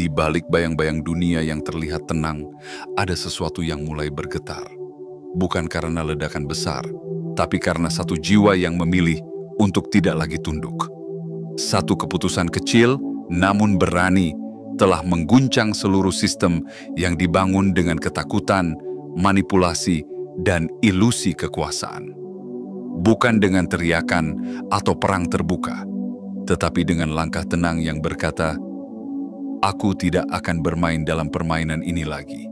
Di balik bayang-bayang dunia yang terlihat tenang, ada sesuatu yang mulai bergetar. Bukan karena ledakan besar, tapi karena satu jiwa yang memilih untuk tidak lagi tunduk. Satu keputusan kecil, namun berani, telah mengguncang seluruh sistem yang dibangun dengan ketakutan, manipulasi, dan ilusi kekuasaan. Bukan dengan teriakan atau perang terbuka, tetapi dengan langkah tenang yang berkata, "Aku tidak akan bermain dalam permainan ini lagi."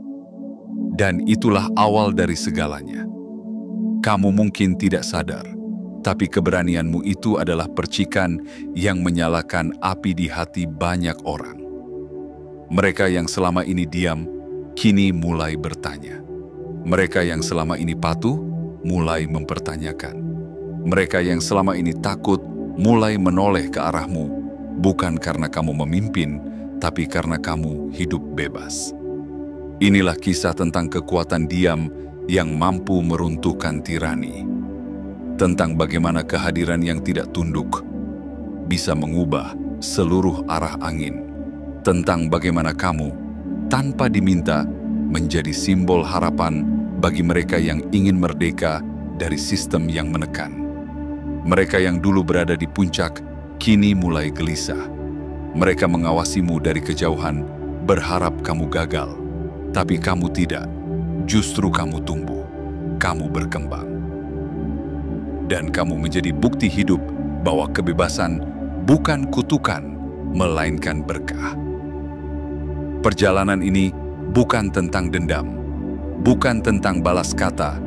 Dan itulah awal dari segalanya. Kamu mungkin tidak sadar, tapi keberanianmu itu adalah percikan yang menyalakan api di hati banyak orang. Mereka yang selama ini diam, kini mulai bertanya. Mereka yang selama ini patuh, mulai mempertanyakan. Mereka yang selama ini takut, mulai menoleh ke arahmu, bukan karena kamu memimpin, tapi karena kamu hidup bebas. Inilah kisah tentang kekuatan diam yang mampu meruntuhkan tirani. Tentang bagaimana kehadiran yang tidak tunduk bisa mengubah seluruh arah angin. Tentang bagaimana kamu, tanpa diminta, menjadi simbol harapan bagi mereka yang ingin merdeka dari sistem yang menekan. Mereka yang dulu berada di puncak, kini mulai gelisah. Mereka mengawasimu dari kejauhan, berharap kamu gagal. Tapi kamu tidak, justru kamu tumbuh, kamu berkembang. Dan kamu menjadi bukti hidup bahwa kebebasan bukan kutukan, melainkan berkah. Perjalanan ini bukan tentang dendam, bukan tentang balas kata,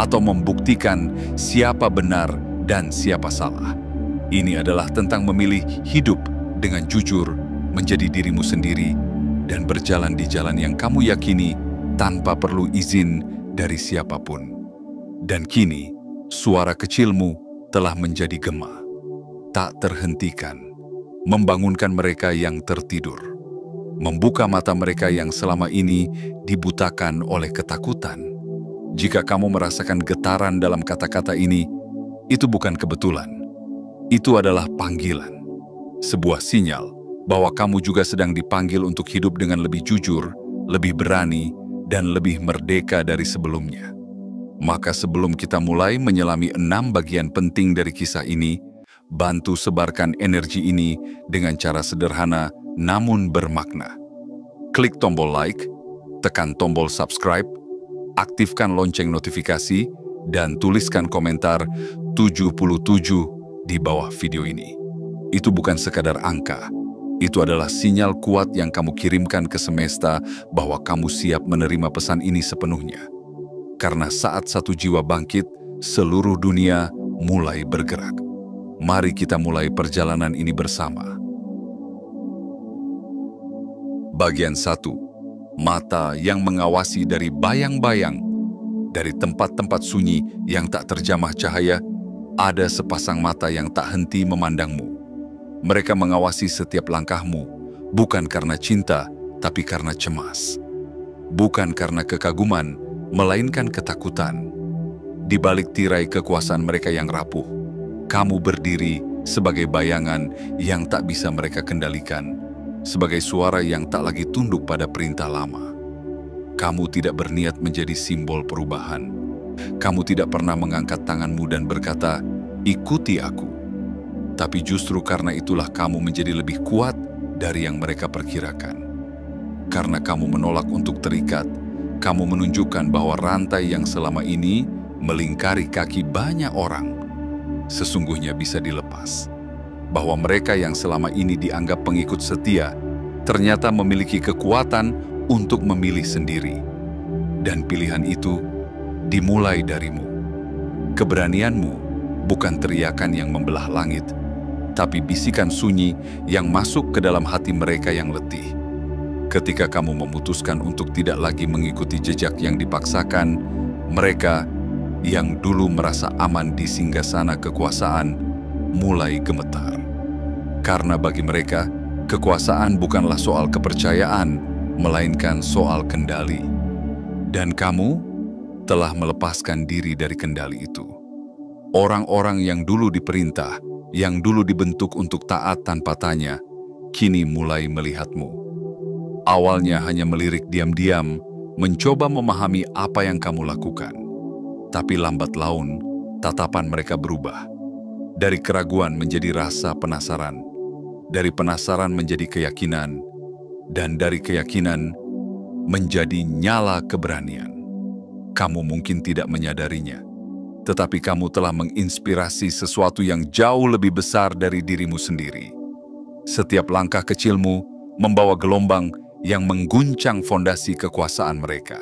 atau membuktikan siapa benar dan siapa salah. Ini adalah tentang memilih hidup dengan jujur, menjadi dirimu sendiri, dan berjalan di jalan yang kamu yakini tanpa perlu izin dari siapapun. Dan kini, suara kecilmu telah menjadi gema, tak terhentikan, membangunkan mereka yang tertidur, membuka mata mereka yang selama ini dibutakan oleh ketakutan. Jika kamu merasakan getaran dalam kata-kata ini, itu bukan kebetulan. Itu adalah panggilan. Sebuah sinyal bahwa kamu juga sedang dipanggil untuk hidup dengan lebih jujur, lebih berani, dan lebih merdeka dari sebelumnya. Maka sebelum kita mulai menyelami 6 bagian penting dari kisah ini, bantu sebarkan energi ini dengan cara sederhana namun bermakna. Klik tombol like, tekan tombol subscribe, aktifkan lonceng notifikasi, dan tuliskan komentar 77 di bawah video ini. Itu bukan sekadar angka, itu adalah sinyal kuat yang kamu kirimkan ke semesta bahwa kamu siap menerima pesan ini sepenuhnya. Karena saat satu jiwa bangkit, seluruh dunia mulai bergerak. Mari kita mulai perjalanan ini bersama. Bagian 1. Mata yang mengawasi dari bayang-bayang. Dari tempat-tempat sunyi yang tak terjamah cahaya, ada sepasang mata yang tak henti memandangmu. Mereka mengawasi setiap langkahmu, bukan karena cinta, tapi karena cemas. Bukan karena kekaguman, melainkan ketakutan. Di balik tirai kekuasaan mereka yang rapuh, kamu berdiri sebagai bayangan yang tak bisa mereka kendalikan, sebagai suara yang tak lagi tunduk pada perintah lama. Kamu tidak berniat menjadi simbol perubahan. Kamu tidak pernah mengangkat tanganmu dan berkata, "Ikuti aku." Tapi justru karena itulah kamu menjadi lebih kuat dari yang mereka perkirakan. Karena kamu menolak untuk terikat, kamu menunjukkan bahwa rantai yang selama ini melingkari kaki banyak orang sesungguhnya bisa dilepas. Bahwa mereka yang selama ini dianggap pengikut setia ternyata memiliki kekuatan untuk memilih sendiri. Dan pilihan itu dimulai darimu. Keberanianmu bukan teriakan yang membelah langit, tapi bisikan sunyi yang masuk ke dalam hati mereka yang letih. Ketika kamu memutuskan untuk tidak lagi mengikuti jejak yang dipaksakan, mereka yang dulu merasa aman di singgasana kekuasaan mulai gemetar. Karena bagi mereka, kekuasaan bukanlah soal kepercayaan, melainkan soal kendali. Dan kamu telah melepaskan diri dari kendali itu. Orang-orang yang dulu diperintah, yang dulu dibentuk untuk taat tanpa tanya, kini mulai melihatmu. Awalnya hanya melirik diam-diam, mencoba memahami apa yang kamu lakukan. Tapi lambat laun, tatapan mereka berubah. Dari keraguan menjadi rasa penasaran, dari penasaran menjadi keyakinan, dan dari keyakinan menjadi nyala keberanian. Kamu mungkin tidak menyadarinya, tetapi kamu telah menginspirasi sesuatu yang jauh lebih besar dari dirimu sendiri. Setiap langkah kecilmu membawa gelombang yang mengguncang fondasi kekuasaan mereka.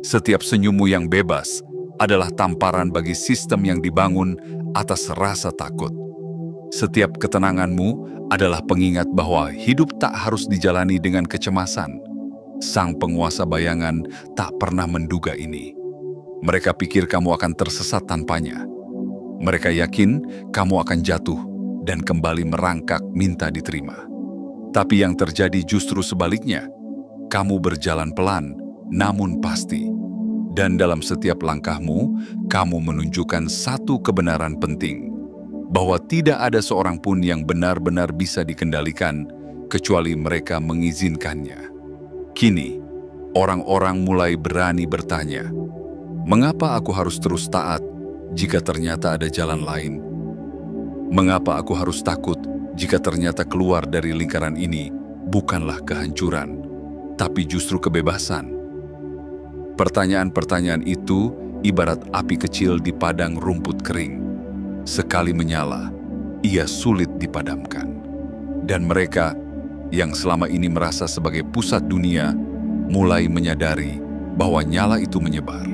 Setiap senyummu yang bebas adalah tamparan bagi sistem yang dibangun atas rasa takut. Setiap ketenanganmu adalah pengingat bahwa hidup tak harus dijalani dengan kecemasan. Sang penguasa bayangan tak pernah menduga ini. Mereka pikir kamu akan tersesat tanpanya. Mereka yakin kamu akan jatuh dan kembali merangkak minta diterima. Tapi yang terjadi justru sebaliknya. Kamu berjalan pelan, namun pasti. Dan dalam setiap langkahmu, kamu menunjukkan satu kebenaran penting, bahwa tidak ada seorang pun yang benar-benar bisa dikendalikan, kecuali mereka mengizinkannya. Kini, orang-orang mulai berani bertanya, mengapa aku harus terus taat jika ternyata ada jalan lain? Mengapa aku harus takut jika ternyata keluar dari lingkaran ini bukanlah kehancuran, tapi justru kebebasan? Pertanyaan-pertanyaan itu ibarat api kecil di padang rumput kering. Sekali menyala, ia sulit dipadamkan. Dan mereka yang selama ini merasa sebagai pusat dunia mulai menyadari bahwa nyala itu menyebar.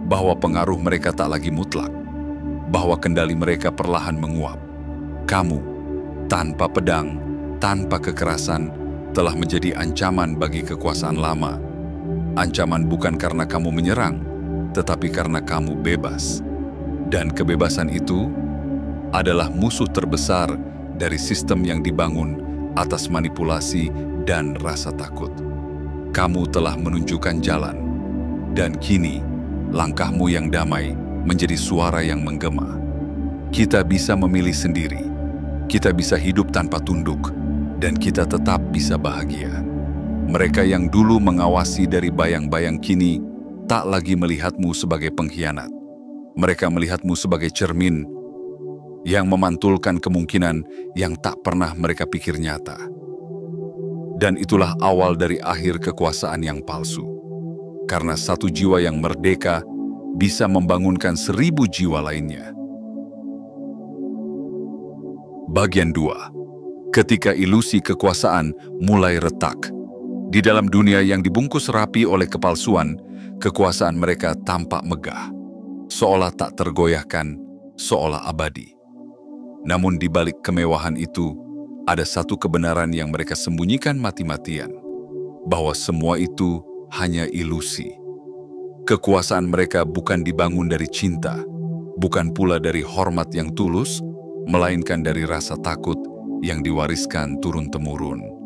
Bahwa pengaruh mereka tak lagi mutlak. Bahwa kendali mereka perlahan menguap. Kamu, tanpa pedang, tanpa kekerasan, telah menjadi ancaman bagi kekuasaan lama. Ancaman bukan karena kamu menyerang, tetapi karena kamu bebas. Dan kebebasan itu adalah musuh terbesar dari sistem yang dibangun atas manipulasi dan rasa takut. Kamu telah menunjukkan jalan, dan kini langkahmu yang damai menjadi suara yang menggema. Kita bisa memilih sendiri, kita bisa hidup tanpa tunduk, dan kita tetap bisa bahagia. Mereka yang dulu mengawasi dari bayang-bayang kini tak lagi melihatmu sebagai pengkhianat. Mereka melihatmu sebagai cermin yang memantulkan kemungkinan yang tak pernah mereka pikir nyata. Dan itulah awal dari akhir kekuasaan yang palsu. Karena satu jiwa yang merdeka bisa membangunkan 1000 jiwa lainnya. Bagian 2. Ketika ilusi kekuasaan mulai retak. Di dalam dunia yang dibungkus rapi oleh kepalsuan, kekuasaan mereka tampak megah, seolah tak tergoyahkan, seolah abadi. Namun di balik kemewahan itu, ada satu kebenaran yang mereka sembunyikan mati-matian, bahwa semua itu hanya ilusi. Kekuasaan mereka bukan dibangun dari cinta, bukan pula dari hormat yang tulus, melainkan dari rasa takut yang diwariskan turun-temurun.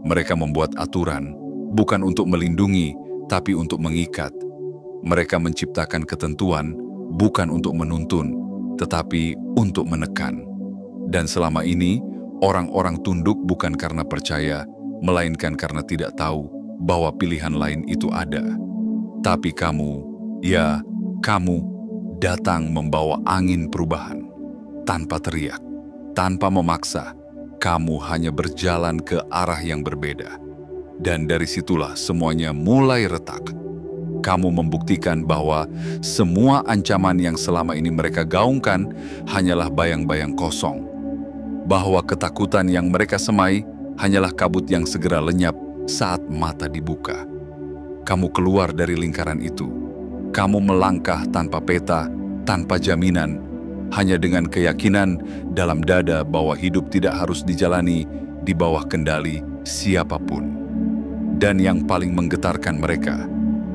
Mereka membuat aturan, bukan untuk melindungi, tapi untuk mengikat. Mereka menciptakan ketentuan, bukan untuk menuntun, tetapi untuk menekan. Dan selama ini, orang-orang tunduk bukan karena percaya, melainkan karena tidak tahu bahwa pilihan lain itu ada. Tapi kamu, ya, kamu datang membawa angin perubahan. Tanpa teriak, tanpa memaksa, kamu hanya berjalan ke arah yang berbeda. Dan dari situlah semuanya mulai retak. Kamu membuktikan bahwa semua ancaman yang selama ini mereka gaungkan hanyalah bayang-bayang kosong. Bahwa ketakutan yang mereka semai hanyalah kabut yang segera lenyap saat mata dibuka. Kamu keluar dari lingkaran itu. Kamu melangkah tanpa peta, tanpa jaminan, hanya dengan keyakinan dalam dada bahwa hidup tidak harus dijalani di bawah kendali siapapun. Dan yang paling menggetarkan mereka,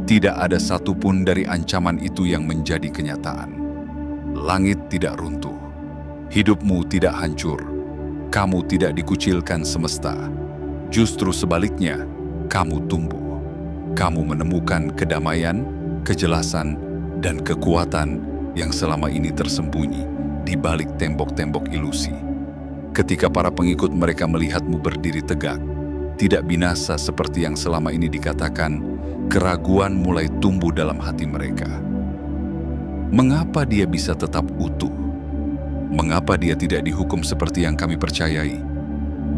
tidak ada satupun dari ancaman itu yang menjadi kenyataan. Langit tidak runtuh, hidupmu tidak hancur, kamu tidak dikucilkan semesta. Justru sebaliknya, kamu tumbuh. Kamu menemukan kedamaian, kejelasan, dan kekuatan yang selama ini tersembunyi di balik tembok-tembok ilusi. Ketika para pengikut mereka melihatmu berdiri tegak, tidak binasa seperti yang selama ini dikatakan, keraguan mulai tumbuh dalam hati mereka. Mengapa dia bisa tetap utuh? Mengapa dia tidak dihukum seperti yang kami percayai?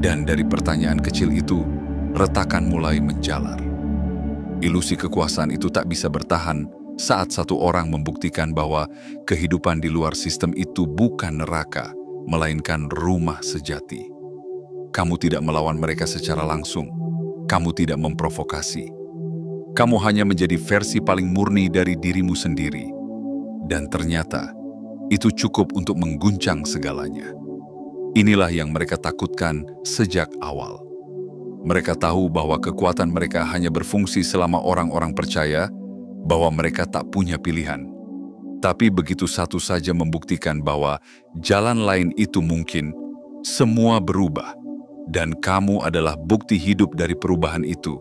Dan dari pertanyaan kecil itu, retakan mulai menjalar. Ilusi kekuasaan itu tak bisa bertahan saat satu orang membuktikan bahwa kehidupan di luar sistem itu bukan neraka, melainkan rumah sejati. Kamu tidak melawan mereka secara langsung. Kamu tidak memprovokasi. Kamu hanya menjadi versi paling murni dari dirimu sendiri. Dan ternyata, itu cukup untuk mengguncang segalanya. Inilah yang mereka takutkan sejak awal. Mereka tahu bahwa kekuatan mereka hanya berfungsi selama orang-orang percaya bahwa mereka tak punya pilihan. Tapi begitu satu saja membuktikan bahwa jalan lain itu mungkin, semua berubah. Dan kamu adalah bukti hidup dari perubahan itu.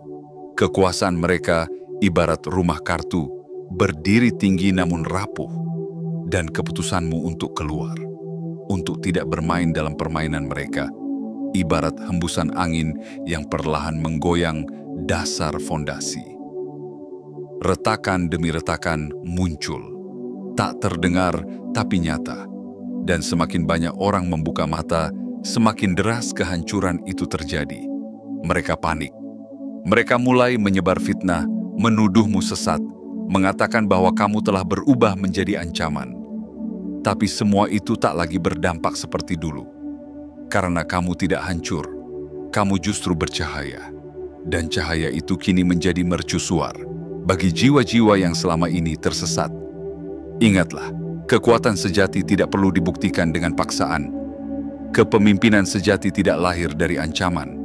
Kekuasaan mereka ibarat rumah kartu, berdiri tinggi namun rapuh. Dan keputusanmu untuk keluar, untuk tidak bermain dalam permainan mereka, ibarat hembusan angin yang perlahan menggoyang dasar fondasi. Retakan demi retakan muncul, tak terdengar tapi nyata. Dan semakin banyak orang membuka mata, semakin deras kehancuran itu terjadi. Mereka panik. Mereka mulai menyebar fitnah, menuduhmu sesat, mengatakan bahwa kamu telah berubah menjadi ancaman. Tapi semua itu tak lagi berdampak seperti dulu. Karena kamu tidak hancur, kamu justru bercahaya. Dan cahaya itu kini menjadi mercusuar bagi jiwa-jiwa yang selama ini tersesat. Ingatlah, kekuatan sejati tidak perlu dibuktikan dengan paksaan. Kepemimpinan sejati tidak lahir dari ancaman.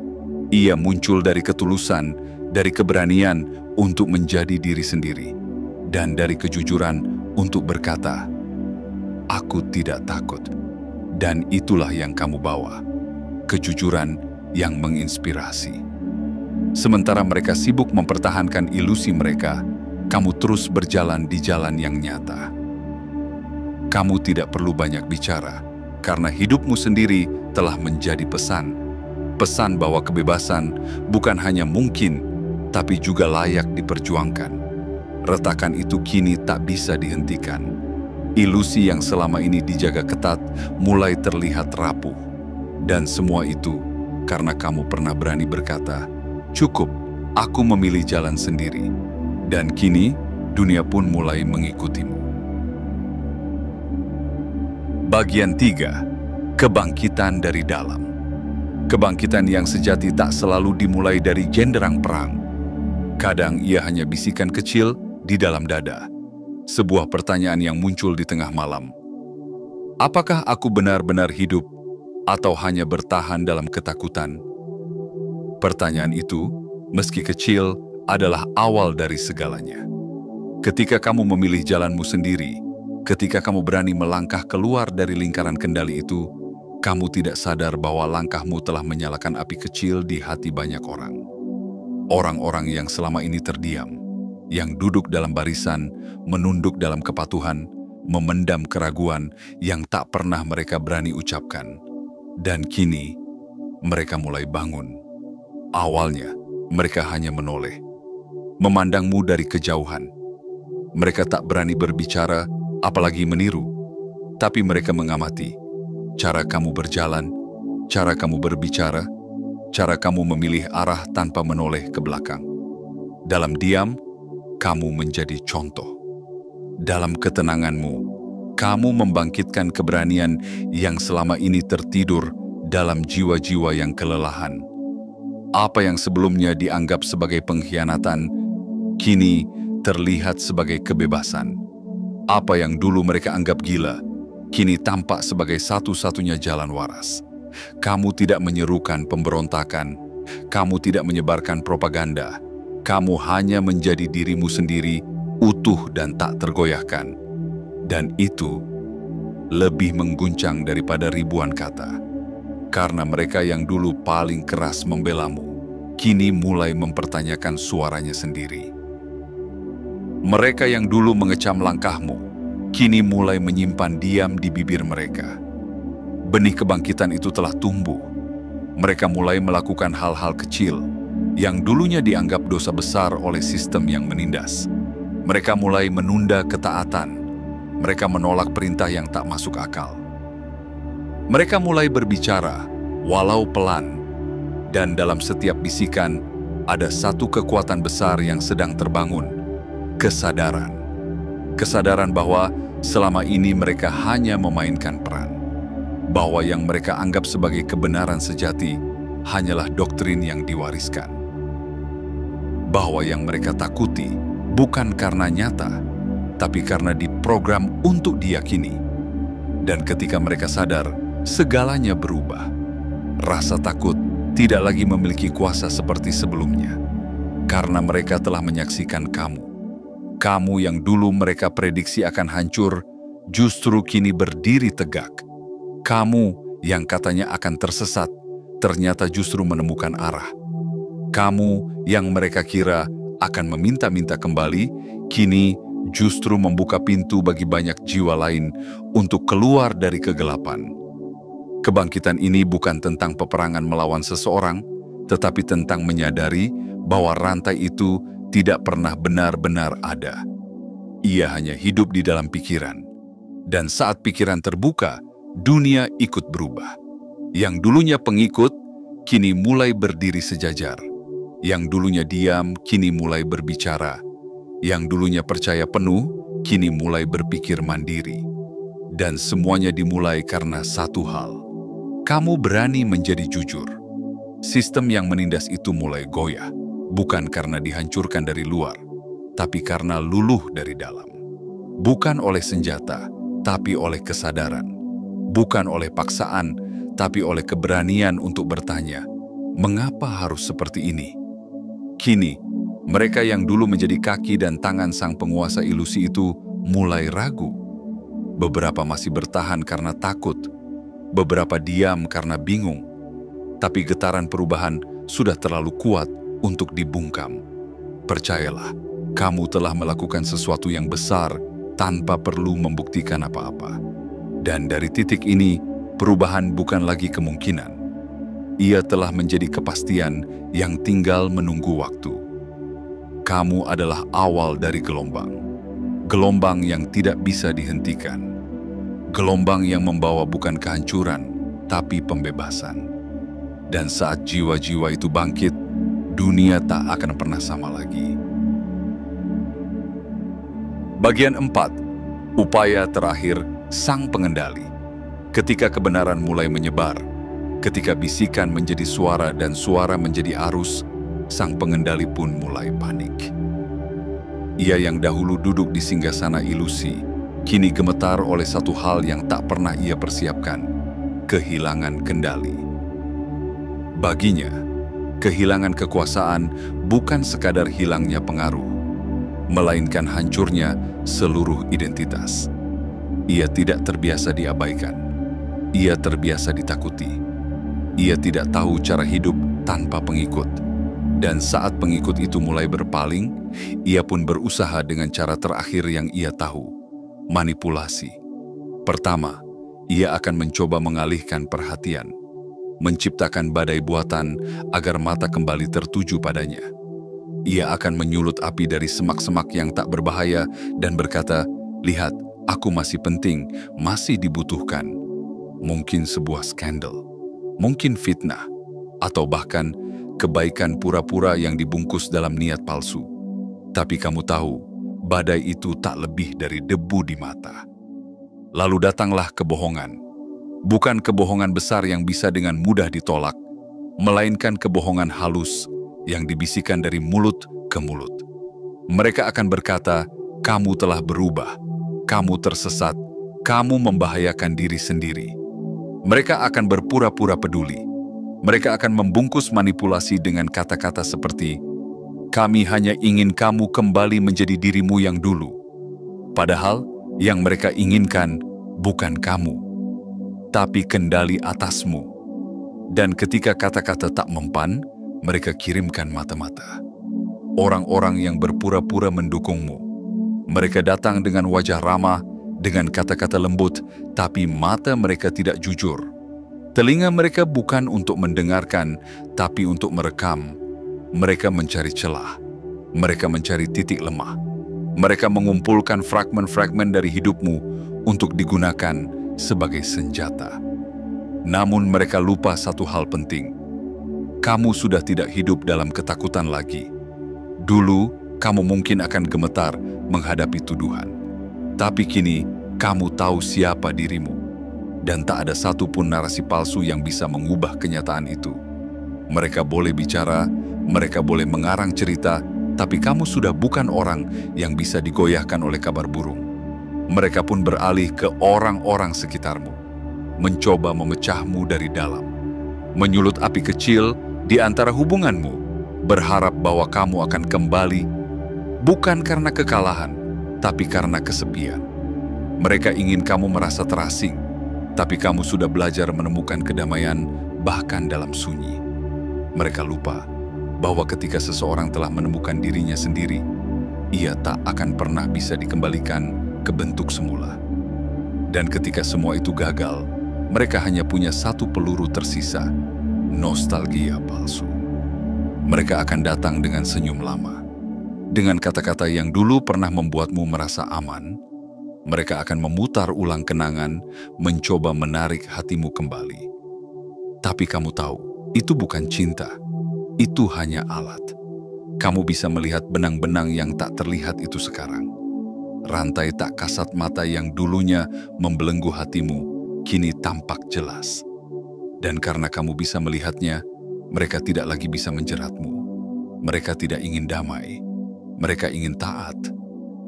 Ia muncul dari ketulusan, dari keberanian untuk menjadi diri sendiri, dan dari kejujuran untuk berkata, "Aku tidak takut." Dan itulah yang kamu bawa, kejujuran yang menginspirasi. Sementara mereka sibuk mempertahankan ilusi mereka, kamu terus berjalan di jalan yang nyata. Kamu tidak perlu banyak bicara, karena hidupmu sendiri telah menjadi pesan. Pesan bahwa kebebasan bukan hanya mungkin, tapi juga layak diperjuangkan. Retakan itu kini tak bisa dihentikan. Ilusi yang selama ini dijaga ketat mulai terlihat rapuh. Dan semua itu karena kamu pernah berani berkata, "Cukup, aku memilih jalan sendiri." Dan kini, dunia pun mulai mengikutimu. Bagian 3. Kebangkitan dari dalam. Kebangkitan yang sejati tak selalu dimulai dari genderang perang. Kadang ia hanya bisikan kecil di dalam dada. Sebuah pertanyaan yang muncul di tengah malam. Apakah aku benar-benar hidup atau hanya bertahan dalam ketakutan? Pertanyaan itu, meski kecil, adalah awal dari segalanya. Ketika kamu memilih jalanmu sendiri, ketika kamu berani melangkah keluar dari lingkaran kendali itu, kamu tidak sadar bahwa langkahmu telah menyalakan api kecil di hati banyak orang. Orang-orang yang selama ini terdiam, yang duduk dalam barisan, menunduk dalam kepatuhan, memendam keraguan yang tak pernah mereka berani ucapkan. Dan kini, mereka mulai bangun. Awalnya, mereka hanya menoleh, memandangmu dari kejauhan. Mereka tak berani berbicara, apalagi meniru. Tapi mereka mengamati cara kamu berjalan, cara kamu berbicara, cara kamu memilih arah tanpa menoleh ke belakang. Dalam diam, kamu menjadi contoh. Dalam ketenanganmu, kamu membangkitkan keberanian yang selama ini tertidur dalam jiwa-jiwa yang kelelahan. Apa yang sebelumnya dianggap sebagai pengkhianatan, kini terlihat sebagai kebebasan. Apa yang dulu mereka anggap gila, kini tampak sebagai satu-satunya jalan waras. Kamu tidak menyerukan pemberontakan, kamu tidak menyebarkan propaganda, kamu hanya menjadi dirimu sendiri, utuh dan tak tergoyahkan. Dan itu lebih mengguncang daripada ribuan kata. Karena mereka yang dulu paling keras membelamu, kini mulai mempertanyakan suaranya sendiri. Mereka yang dulu mengecam langkahmu, kini mulai menyimpan diam di bibir mereka. Benih kebangkitan itu telah tumbuh. Mereka mulai melakukan hal-hal kecil, yang dulunya dianggap dosa besar oleh sistem yang menindas. Mereka mulai menunda ketaatan. Mereka menolak perintah yang tak masuk akal. Mereka mulai berbicara, walau pelan, dan dalam setiap bisikan ada satu kekuatan besar yang sedang terbangun, kesadaran. Kesadaran bahwa selama ini mereka hanya memainkan peran, bahwa yang mereka anggap sebagai kebenaran sejati hanyalah doktrin yang diwariskan, bahwa yang mereka takuti bukan karena nyata, tapi karena diprogram untuk diyakini. Dan ketika mereka sadar, segalanya berubah. Rasa takut tidak lagi memiliki kuasa seperti sebelumnya, karena mereka telah menyaksikan kamu. Kamu yang dulu mereka prediksi akan hancur, justru kini berdiri tegak. Kamu yang katanya akan tersesat, ternyata justru menemukan arah. Kamu yang mereka kira akan meminta-minta kembali, kini justru membuka pintu bagi banyak jiwa lain untuk keluar dari kegelapan. Kebangkitan ini bukan tentang peperangan melawan seseorang, tetapi tentang menyadari bahwa rantai itu tidak pernah benar-benar ada. Ia hanya hidup di dalam pikiran. Dan saat pikiran terbuka, dunia ikut berubah. Yang dulunya pengikut, kini mulai berdiri sejajar. Yang dulunya diam, kini mulai berbicara. Yang dulunya percaya penuh, kini mulai berpikir mandiri. Dan semuanya dimulai karena satu hal. Kamu berani menjadi jujur. Sistem yang menindas itu mulai goyah, bukan karena dihancurkan dari luar, tapi karena luluh dari dalam. Bukan oleh senjata, tapi oleh kesadaran. Bukan oleh paksaan, tapi oleh keberanian untuk bertanya, mengapa harus seperti ini? Kini, mereka yang dulu menjadi kaki dan tangan sang penguasa ilusi itu mulai ragu. Beberapa masih bertahan karena takut, beberapa diam karena bingung. Tapi getaran perubahan sudah terlalu kuat untuk dibungkam. Percayalah, kamu telah melakukan sesuatu yang besar tanpa perlu membuktikan apa-apa. Dan dari titik ini, perubahan bukan lagi kemungkinan. Ia telah menjadi kepastian yang tinggal menunggu waktu. Kamu adalah awal dari gelombang. Gelombang yang tidak bisa dihentikan. Gelombang yang membawa bukan kehancuran, tapi pembebasan. Dan saat jiwa-jiwa itu bangkit, dunia tak akan pernah sama lagi. Bagian 4. Upaya terakhir sang pengendali. Ketika kebenaran mulai menyebar, ketika bisikan menjadi suara dan suara menjadi arus, sang pengendali pun mulai panik. Ia yang dahulu duduk di singgasana ilusi, kini gemetar oleh satu hal yang tak pernah ia persiapkan, kehilangan kendali. Baginya, kehilangan kekuasaan bukan sekadar hilangnya pengaruh, melainkan hancurnya seluruh identitas. Ia tidak terbiasa diabaikan. Ia terbiasa ditakuti. Ia tidak tahu cara hidup tanpa pengikut. Dan saat pengikut itu mulai berpaling, ia pun berusaha dengan cara terakhir yang ia tahu, manipulasi. Pertama, ia akan mencoba mengalihkan perhatian, menciptakan badai buatan agar mata kembali tertuju padanya. Ia akan menyulut api dari semak-semak yang tak berbahaya dan berkata, "Lihat, aku masih penting, masih dibutuhkan." Mungkin sebuah skandal, mungkin fitnah, atau bahkan kebaikan pura-pura yang dibungkus dalam niat palsu. Tapi kamu tahu, badai itu tak lebih dari debu di mata. Lalu datanglah kebohongan. Bukan kebohongan besar yang bisa dengan mudah ditolak, melainkan kebohongan halus yang dibisikkan dari mulut ke mulut. Mereka akan berkata, kamu telah berubah, kamu tersesat, kamu membahayakan diri sendiri. Mereka akan berpura-pura peduli. Mereka akan membungkus manipulasi dengan kata-kata seperti, kami hanya ingin kamu kembali menjadi dirimu yang dulu. Padahal, yang mereka inginkan bukan kamu, tapi kendali atasmu. Dan ketika kata-kata tak mempan, mereka kirimkan mata-mata. Orang-orang yang berpura-pura mendukungmu. Mereka datang dengan wajah ramah, dengan kata-kata lembut, tapi mata mereka tidak jujur. Telinga mereka bukan untuk mendengarkan, tapi untuk merekam. Mereka mencari celah. Mereka mencari titik lemah. Mereka mengumpulkan fragmen-fragmen dari hidupmu untuk digunakan sebagai senjata. Namun mereka lupa satu hal penting. Kamu sudah tidak hidup dalam ketakutan lagi. Dulu, kamu mungkin akan gemetar menghadapi tuduhan. Tapi kini, kamu tahu siapa dirimu. Dan tak ada satupun narasi palsu yang bisa mengubah kenyataan itu. Mereka boleh bicara, mereka boleh mengarang cerita, tapi kamu sudah bukan orang yang bisa digoyahkan oleh kabar burung. Mereka pun beralih ke orang-orang sekitarmu, mencoba memecahmu dari dalam, menyulut api kecil di antara hubunganmu, berharap bahwa kamu akan kembali, bukan karena kekalahan, tapi karena kesepian. Mereka ingin kamu merasa terasing, tapi kamu sudah belajar menemukan kedamaian bahkan dalam sunyi. Mereka lupa bahwa ketika seseorang telah menemukan dirinya sendiri, ia tak akan pernah bisa dikembalikan ke bentuk semula. Dan ketika semua itu gagal, mereka hanya punya satu peluru tersisa, nostalgia palsu. Mereka akan datang dengan senyum lama. Dengan kata-kata yang dulu pernah membuatmu merasa aman, mereka akan memutar ulang kenangan, mencoba menarik hatimu kembali. Tapi kamu tahu, itu bukan cinta. Itu hanya alat. Kamu bisa melihat benang-benang yang tak terlihat itu sekarang. Rantai tak kasat mata yang dulunya membelenggu hatimu, kini tampak jelas. Dan karena kamu bisa melihatnya, mereka tidak lagi bisa menjeratmu. Mereka tidak ingin damai. Mereka ingin taat.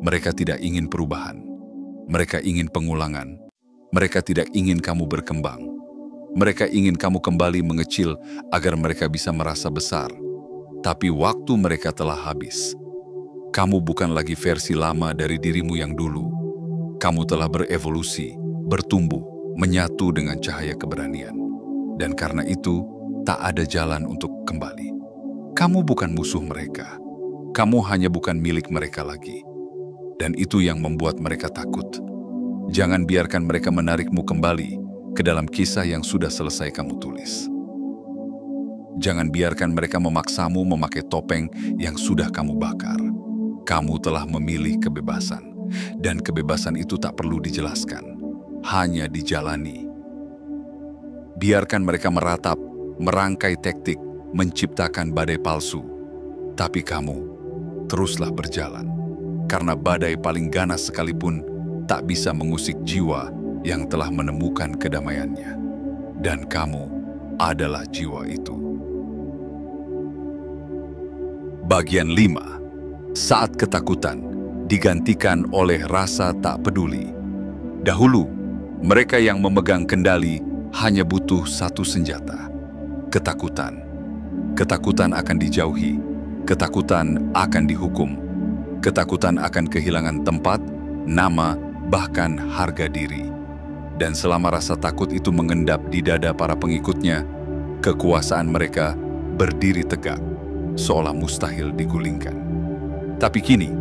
Mereka tidak ingin perubahan. Mereka ingin pengulangan. Mereka tidak ingin kamu berkembang. Mereka ingin kamu kembali mengecil agar mereka bisa merasa besar. Tapi waktu mereka telah habis. Kamu bukan lagi versi lama dari dirimu yang dulu. Kamu telah berevolusi, bertumbuh, menyatu dengan cahaya keberanian. Dan karena itu, tak ada jalan untuk kembali. Kamu bukan musuh mereka. Kamu hanya bukan milik mereka lagi. Dan itu yang membuat mereka takut. Jangan biarkan mereka menarikmu kembali ke dalam kisah yang sudah selesai kamu tulis. Jangan biarkan mereka memaksamu memakai topeng yang sudah kamu bakar. Kamu telah memilih kebebasan, dan kebebasan itu tak perlu dijelaskan, hanya dijalani. Biarkan mereka meratap, merangkai taktik, menciptakan badai palsu. Tapi kamu teruslah berjalan, karena badai paling ganas sekalipun tak bisa mengusik jiwa yang telah menemukan kedamaiannya. Dan kamu adalah jiwa itu. Bagian 5. Saat ketakutan digantikan oleh rasa tak peduli. Dahulu, mereka yang memegang kendali hanya butuh satu senjata. Ketakutan. Ketakutan akan dijauhi. Ketakutan akan dihukum. Ketakutan akan kehilangan tempat, nama, bahkan harga diri. Dan selama rasa takut itu mengendap di dada para pengikutnya, kekuasaan mereka berdiri tegak, seolah mustahil digulingkan. Tapi kini,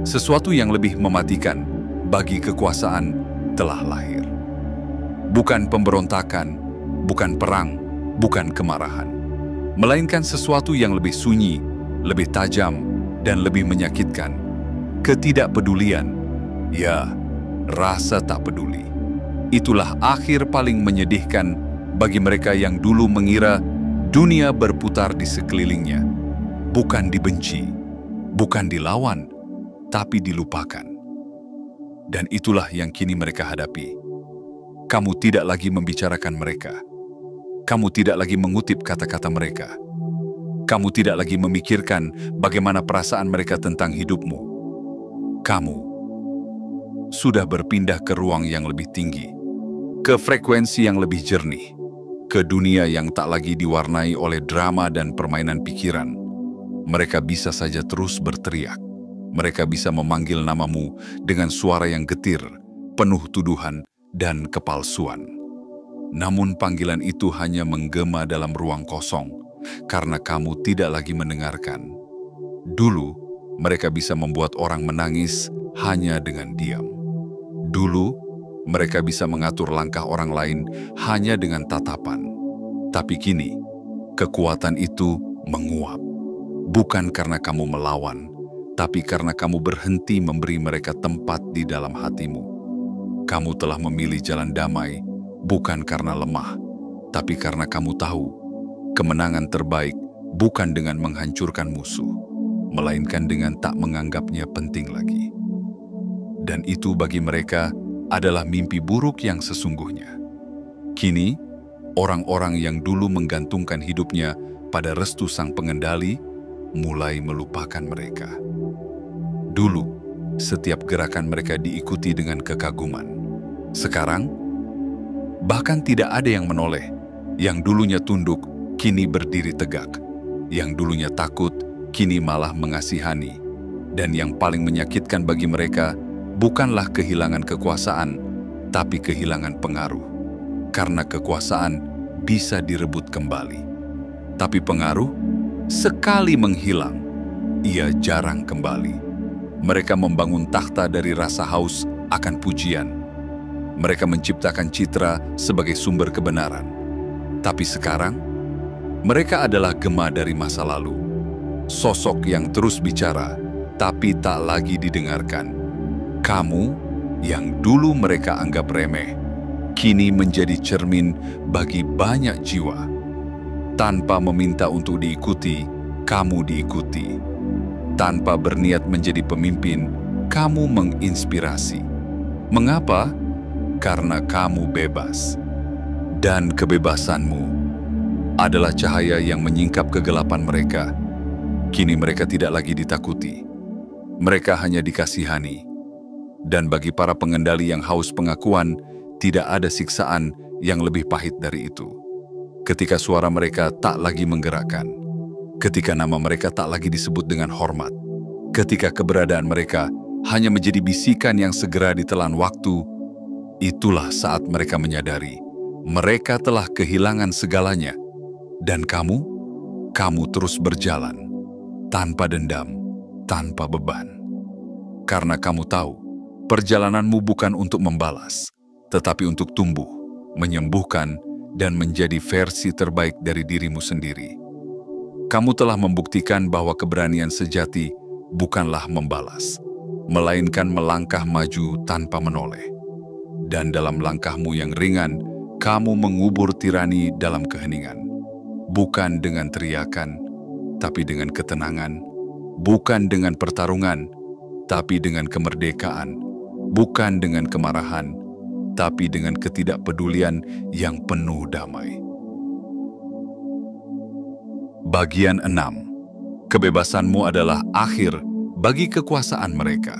sesuatu yang lebih mematikan bagi kekuasaan telah lahir. Bukan pemberontakan, bukan perang, bukan kemarahan, melainkan sesuatu yang lebih sunyi, lebih tajam, dan lebih menyakitkan. Ketidakpedulian, ya, rasa tak peduli. Itulah akhir paling menyedihkan bagi mereka yang dulu mengira dunia berputar di sekelilingnya. Bukan dibenci, bukan dilawan, tapi dilupakan. Dan itulah yang kini mereka hadapi. Kamu tidak lagi membicarakan mereka. Kamu tidak lagi mengutip kata-kata mereka. Kamu tidak lagi memikirkan bagaimana perasaan mereka tentang hidupmu. Kamu sudah berpindah ke ruang yang lebih tinggi, ke frekuensi yang lebih jernih, ke dunia yang tak lagi diwarnai oleh drama dan permainan pikiran. Mereka bisa saja terus berteriak. Mereka bisa memanggil namamu dengan suara yang getir, penuh tuduhan dan kepalsuan. Namun panggilan itu hanya menggema dalam ruang kosong, karena kamu tidak lagi mendengarkan. Dulu, mereka bisa membuat orang menangis hanya dengan diam. Dulu, mereka bisa mengatur langkah orang lain hanya dengan tatapan. Tapi kini, kekuatan itu menguap. bukan karena kamu melawan, tapi karena kamu berhenti memberi mereka tempat di dalam hatimu. Kamu telah memilih jalan damai, bukan karena lemah, tapi karena kamu tahu kemenangan terbaik bukan dengan menghancurkan musuh, melainkan dengan tak menganggapnya penting lagi. Dan itu bagi mereka adalah mimpi buruk yang sesungguhnya. Kini, orang-orang yang dulu menggantungkan hidupnya pada restu sang pengendali mulai melupakan mereka. Dulu, setiap gerakan mereka diikuti dengan kekaguman. Sekarang, bahkan tidak ada yang menoleh. Yang dulunya tunduk, kini berdiri tegak. Yang dulunya takut, kini malah mengasihani. Dan yang paling menyakitkan bagi mereka bukanlah kehilangan kekuasaan, tapi kehilangan pengaruh. Karena kekuasaan bisa direbut kembali. Tapi pengaruh, sekali menghilang, ia jarang kembali. Mereka membangun takhta dari rasa haus akan pujian. Mereka menciptakan citra sebagai sumber kebenaran. Tapi sekarang, mereka adalah gema dari masa lalu. Sosok yang terus bicara, tapi tak lagi didengarkan. Kamu, yang dulu mereka anggap remeh, kini menjadi cermin bagi banyak jiwa. Tanpa meminta untuk diikuti, kamu diikuti. Tanpa berniat menjadi pemimpin, kamu menginspirasi. Mengapa? Karena kamu bebas. Dan kebebasanmu adalah cahaya yang menyingkap kegelapan mereka. Kini mereka tidak lagi ditakuti. Mereka hanya dikasihani. Dan bagi para pengendali yang haus pengakuan, tidak ada siksaan yang lebih pahit dari itu. Ketika suara mereka tak lagi menggerakkan, ketika nama mereka tak lagi disebut dengan hormat, ketika keberadaan mereka hanya menjadi bisikan yang segera ditelan waktu, itulah saat mereka menyadari mereka telah kehilangan segalanya. Dan kamu terus berjalan tanpa dendam, tanpa beban. Karena kamu tahu, perjalananmu bukan untuk membalas, tetapi untuk tumbuh, menyembuhkan, dan menjadi versi terbaik dari dirimu sendiri. Kamu telah membuktikan bahwa keberanian sejati bukanlah membalas, melainkan melangkah maju tanpa menoleh. Dan dalam langkahmu yang ringan, kamu mengubur tirani dalam keheningan. Bukan dengan teriakan, tapi dengan ketenangan. Bukan dengan pertarungan, tapi dengan kemerdekaan. Bukan dengan kemarahan, tapi dengan ketidakpedulian yang penuh damai. Bagian 6. Kebebasanmu adalah akhir bagi kekuasaan mereka.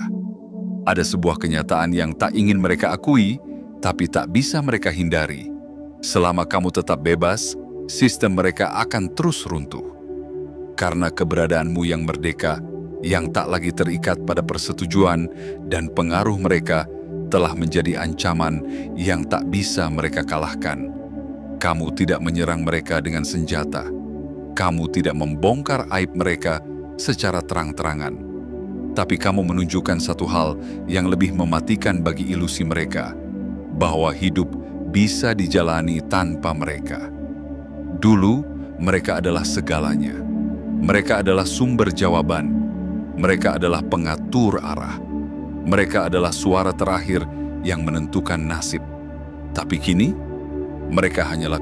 Ada sebuah kenyataan yang tak ingin mereka akui, tapi tak bisa mereka hindari. Selama kamu tetap bebas, sistem mereka akan terus runtuh. Karena keberadaanmu yang merdeka, yang tak lagi terikat pada persetujuan, dan pengaruh mereka telah menjadi ancaman yang tak bisa mereka kalahkan. Kamu tidak menyerang mereka dengan senjata. Kamu tidak membongkar aib mereka secara terang-terangan. Tapi kamu menunjukkan satu hal yang lebih mematikan bagi ilusi mereka, bahwa hidup bisa dijalani tanpa mereka. Dulu, mereka adalah segalanya. Mereka adalah sumber jawaban. Mereka adalah pengatur arah. Mereka adalah suara terakhir yang menentukan nasib. Tapi kini, mereka hanyalah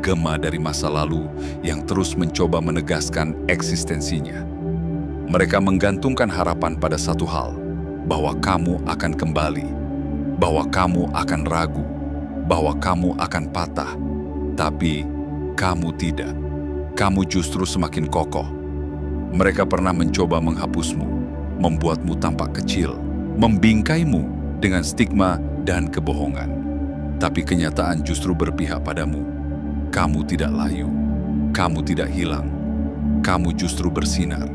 gema dari masa lalu yang terus mencoba menegaskan eksistensinya. Mereka menggantungkan harapan pada satu hal, bahwa kamu akan kembali, bahwa kamu akan ragu, bahwa kamu akan patah. Tapi kamu tidak. Kamu justru semakin kokoh. Mereka pernah mencoba menghapusmu, membuatmu tampak kecil, membingkaimu dengan stigma dan kebohongan. Tapi kenyataan justru berpihak padamu. Kamu tidak layu, kamu tidak hilang, kamu justru bersinar.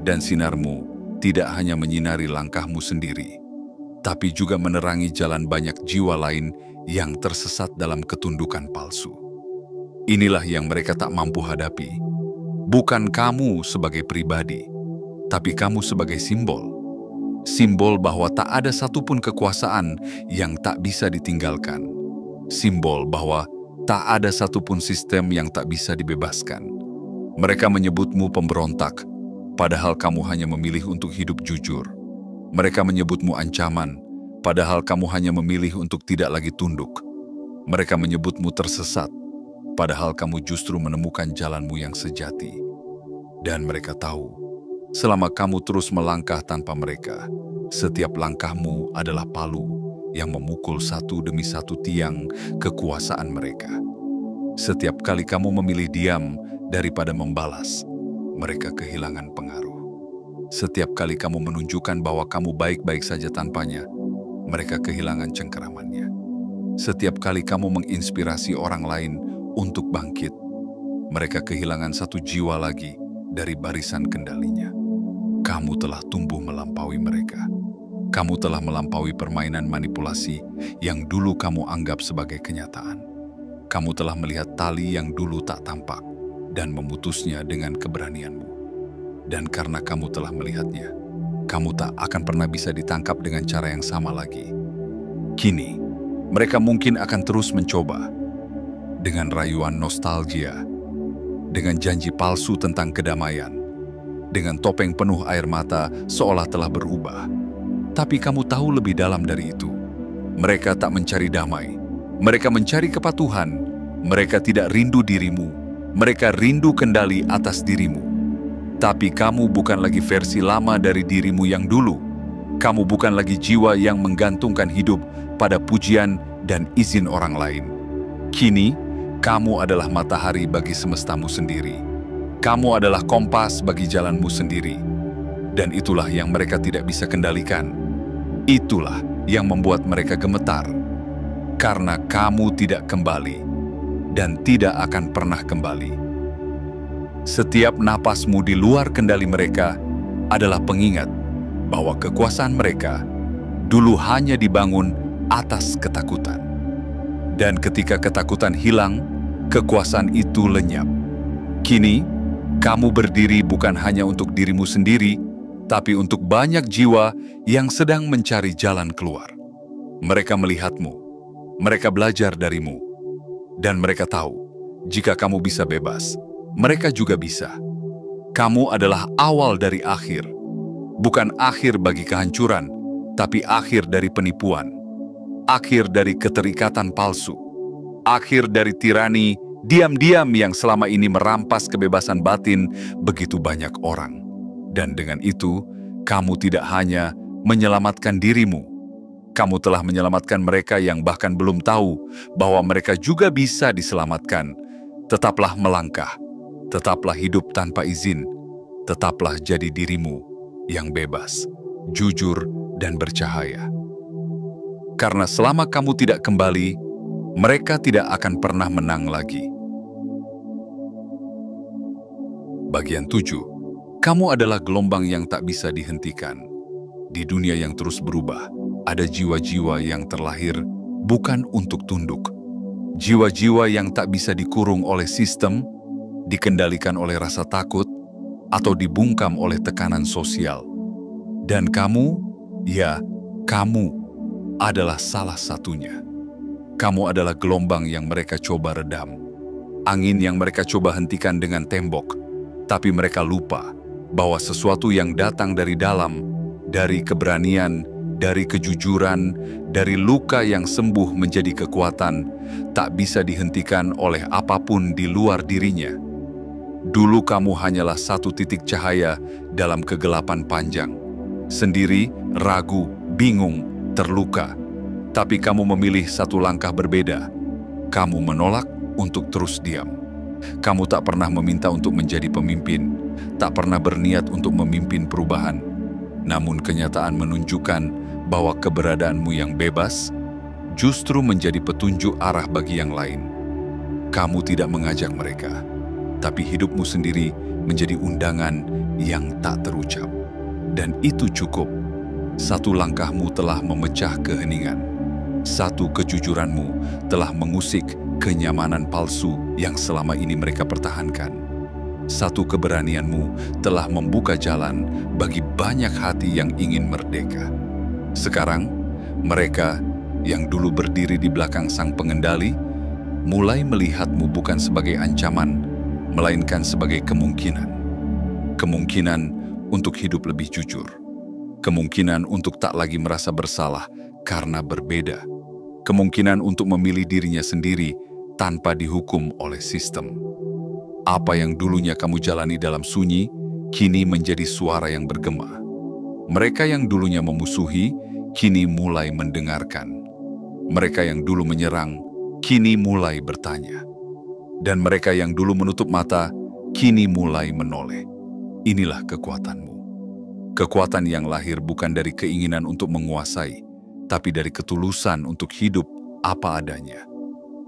Dan sinarmu tidak hanya menyinari langkahmu sendiri, tapi juga menerangi jalan banyak jiwa lain yang tersesat dalam ketundukan palsu. Inilah yang mereka tak mampu hadapi. Bukan kamu sebagai pribadi, tapi kamu sebagai simbol. Simbol bahwa tak ada satupun kekuasaan yang tak bisa ditinggalkan. Simbol bahwa tak ada satupun sistem yang tak bisa dibebaskan. Mereka menyebutmu pemberontak, padahal kamu hanya memilih untuk hidup jujur. Mereka menyebutmu ancaman, padahal kamu hanya memilih untuk tidak lagi tunduk. Mereka menyebutmu tersesat, padahal kamu justru menemukan jalanmu yang sejati. Dan mereka tahu, selama kamu terus melangkah tanpa mereka, setiap langkahmu adalah palu yang memukul satu demi satu tiang kekuasaan mereka. Setiap kali kamu memilih diam daripada membalas, mereka kehilangan pengaruh. Setiap kali kamu menunjukkan bahwa kamu baik-baik saja tanpanya, mereka kehilangan cengkeramannya. Setiap kali kamu menginspirasi orang lain untuk bangkit, mereka kehilangan satu jiwa lagi dari barisan kendalinya. Kamu telah tumbuh melampaui mereka. Kamu telah melampaui permainan manipulasi yang dulu kamu anggap sebagai kenyataan. Kamu telah melihat tali yang dulu tak tampak dan memutusnya dengan keberanianmu. Dan karena kamu telah melihatnya, kamu tak akan pernah bisa ditangkap dengan cara yang sama lagi. Kini, mereka mungkin akan terus mencoba dengan rayuan nostalgia, dengan janji palsu tentang kedamaian, dengan topeng penuh air mata seolah telah berubah. Tapi kamu tahu lebih dalam dari itu. Mereka tak mencari damai. Mereka mencari kepatuhan. Mereka tidak rindu dirimu. Mereka rindu kendali atas dirimu. Tapi kamu bukan lagi versi lama dari dirimu yang dulu. Kamu bukan lagi jiwa yang menggantungkan hidup pada pujian dan izin orang lain. Kini, kamu adalah matahari bagi semestamu sendiri. Kamu adalah kompas bagi jalanmu sendiri. Dan itulah yang mereka tidak bisa kendalikan. Itulah yang membuat mereka gemetar. Karena kamu tidak kembali dan tidak akan pernah kembali. Setiap napasmu di luar kendali mereka adalah pengingat bahwa kekuasaan mereka dulu hanya dibangun atas ketakutan. Dan ketika ketakutan hilang, kekuasaan itu lenyap. Kini, kamu berdiri bukan hanya untuk dirimu sendiri, tapi untuk banyak jiwa yang sedang mencari jalan keluar. Mereka melihatmu, mereka belajar darimu, dan mereka tahu, jika kamu bisa bebas, mereka juga bisa. Kamu adalah awal dari akhir, bukan akhir bagi kehancuran, tapi akhir dari penipuan, akhir dari keterikatan palsu, akhir dari tirani diam-diam yang selama ini merampas kebebasan batin begitu banyak orang. Dan dengan itu, kamu tidak hanya menyelamatkan dirimu, kamu telah menyelamatkan mereka yang bahkan belum tahu bahwa mereka juga bisa diselamatkan. Tetaplah melangkah, tetaplah hidup tanpa izin, tetaplah jadi dirimu yang bebas, jujur, dan bercahaya. Karena selama kamu tidak kembali, mereka tidak akan pernah menang lagi. Bagian 7. Kamu adalah gelombang yang tak bisa dihentikan. Di dunia yang terus berubah, ada jiwa-jiwa yang terlahir bukan untuk tunduk. Jiwa-jiwa yang tak bisa dikurung oleh sistem, dikendalikan oleh rasa takut, atau dibungkam oleh tekanan sosial. Dan kamu, ya, kamu adalah salah satunya. Kamu adalah gelombang yang mereka coba redam. Angin yang mereka coba hentikan dengan tembok, tapi mereka lupa bahwa sesuatu yang datang dari dalam, dari keberanian, dari kejujuran, dari luka yang sembuh menjadi kekuatan, tak bisa dihentikan oleh apapun di luar dirinya. Dulu kamu hanyalah satu titik cahaya dalam kegelapan panjang. Sendiri, ragu, bingung, terluka. Tapi kamu memilih satu langkah berbeda. Kamu menolak untuk terus diam. Kamu tak pernah meminta untuk menjadi pemimpin, tak pernah berniat untuk memimpin perubahan. Namun kenyataan menunjukkan bahwa keberadaanmu yang bebas justru menjadi petunjuk arah bagi yang lain. Kamu tidak mengajak mereka, tapi hidupmu sendiri menjadi undangan yang tak terucap. Dan itu cukup. Satu langkahmu telah memecah keheningan. Satu kejujuranmu telah mengusik kenyamanan palsu yang selama ini mereka pertahankan. Satu keberanianmu telah membuka jalan bagi banyak hati yang ingin merdeka. Sekarang, mereka yang dulu berdiri di belakang sang pengendali mulai melihatmu bukan sebagai ancaman, melainkan sebagai kemungkinan. Kemungkinan untuk hidup lebih jujur. Kemungkinan untuk tak lagi merasa bersalah karena berbeda. Kemungkinan untuk memilih dirinya sendiri tanpa dihukum oleh sistem. Apa yang dulunya kamu jalani dalam sunyi, kini menjadi suara yang bergema. Mereka yang dulunya memusuhi, kini mulai mendengarkan. Mereka yang dulu menyerang, kini mulai bertanya. Dan mereka yang dulu menutup mata, kini mulai menoleh. Inilah kekuatanmu. Kekuatan yang lahir bukan dari keinginan untuk menguasai, tapi dari ketulusan untuk hidup apa adanya.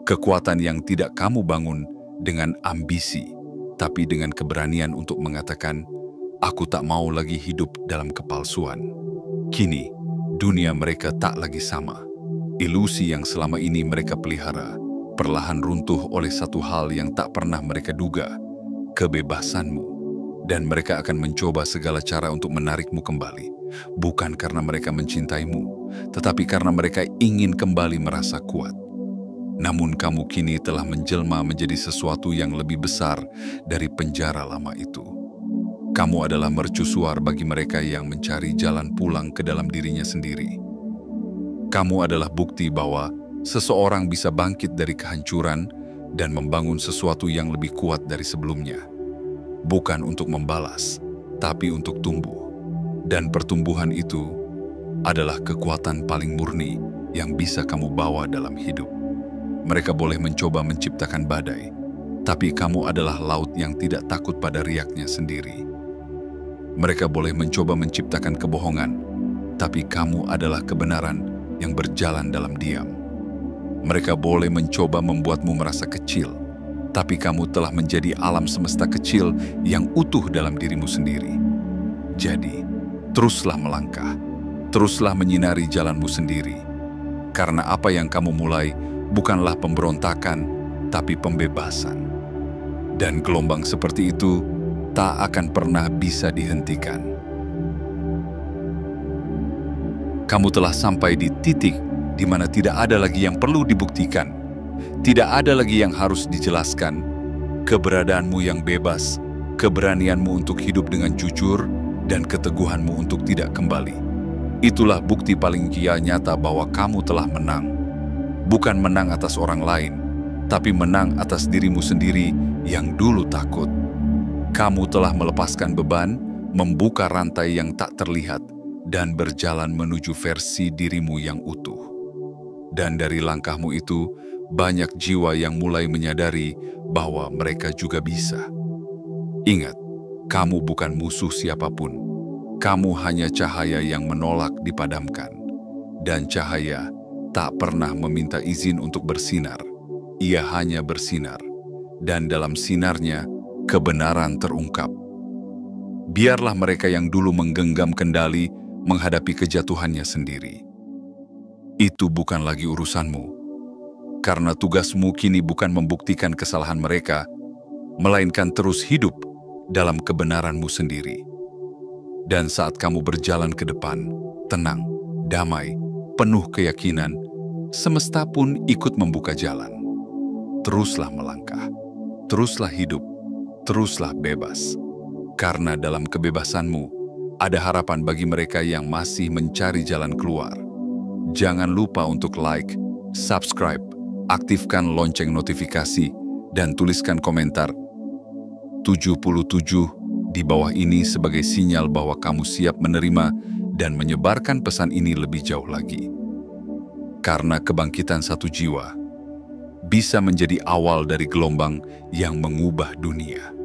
Kekuatan yang tidak kamu bangun dengan ambisi, tapi dengan keberanian untuk mengatakan, "Aku tak mau lagi hidup dalam kepalsuan." Kini, dunia mereka tak lagi sama. Ilusi yang selama ini mereka pelihara, perlahan runtuh oleh satu hal yang tak pernah mereka duga, kebebasanmu. Dan mereka akan mencoba segala cara untuk menarikmu kembali, bukan karena mereka mencintaimu, tetapi karena mereka ingin kembali merasa kuat. Namun kamu kini telah menjelma menjadi sesuatu yang lebih besar dari penjara lama itu. Kamu adalah mercusuar bagi mereka yang mencari jalan pulang ke dalam dirinya sendiri. Kamu adalah bukti bahwa seseorang bisa bangkit dari kehancuran dan membangun sesuatu yang lebih kuat dari sebelumnya. Bukan untuk membalas, tapi untuk tumbuh. Dan pertumbuhan itu adalah kekuatan paling murni yang bisa kamu bawa dalam hidup. Mereka boleh mencoba menciptakan badai, tapi kamu adalah laut yang tidak takut pada riaknya sendiri. Mereka boleh mencoba menciptakan kebohongan, tapi kamu adalah kebenaran yang berjalan dalam diam. Mereka boleh mencoba membuatmu merasa kecil, tapi kamu telah menjadi alam semesta kecil yang utuh dalam dirimu sendiri. Jadi, teruslah melangkah, teruslah menyinari jalanmu sendiri. Karena apa yang kamu mulai bukanlah pemberontakan, tapi pembebasan. Dan gelombang seperti itu tak akan pernah bisa dihentikan. Kamu telah sampai di titik di mana tidak ada lagi yang perlu dibuktikan. Tidak ada lagi yang harus dijelaskan. Keberadaanmu yang bebas, keberanianmu untuk hidup dengan jujur, dan keteguhanmu untuk tidak kembali. Itulah bukti paling nyata bahwa kamu telah menang. Bukan menang atas orang lain, tapi menang atas dirimu sendiri yang dulu takut. Kamu telah melepaskan beban, membuka rantai yang tak terlihat, dan berjalan menuju versi dirimu yang utuh. Dan dari langkahmu itu, banyak jiwa yang mulai menyadari bahwa mereka juga bisa. Ingat, kamu bukan musuh siapapun. Kamu hanya cahaya yang menolak dipadamkan. Dan cahaya tak pernah meminta izin untuk bersinar. Ia hanya bersinar. Dan dalam sinarnya, kebenaran terungkap. Biarlah mereka yang dulu menggenggam kendali menghadapi kejatuhannya sendiri. Itu bukan lagi urusanmu. Karena tugasmu kini bukan membuktikan kesalahan mereka, melainkan terus hidup dalam kebenaranmu sendiri. Dan saat kamu berjalan ke depan, tenang, damai, penuh keyakinan, semesta pun ikut membuka jalan. Teruslah melangkah, teruslah hidup, teruslah bebas. Karena dalam kebebasanmu, ada harapan bagi mereka yang masih mencari jalan keluar. Jangan lupa untuk like, subscribe, aktifkan lonceng notifikasi, dan tuliskan komentar 77 di bawah ini sebagai sinyal bahwa kamu siap menerima dan menyebarkan pesan ini lebih jauh lagi. Karena kebangkitan satu jiwa bisa menjadi awal dari gelombang yang mengubah dunia.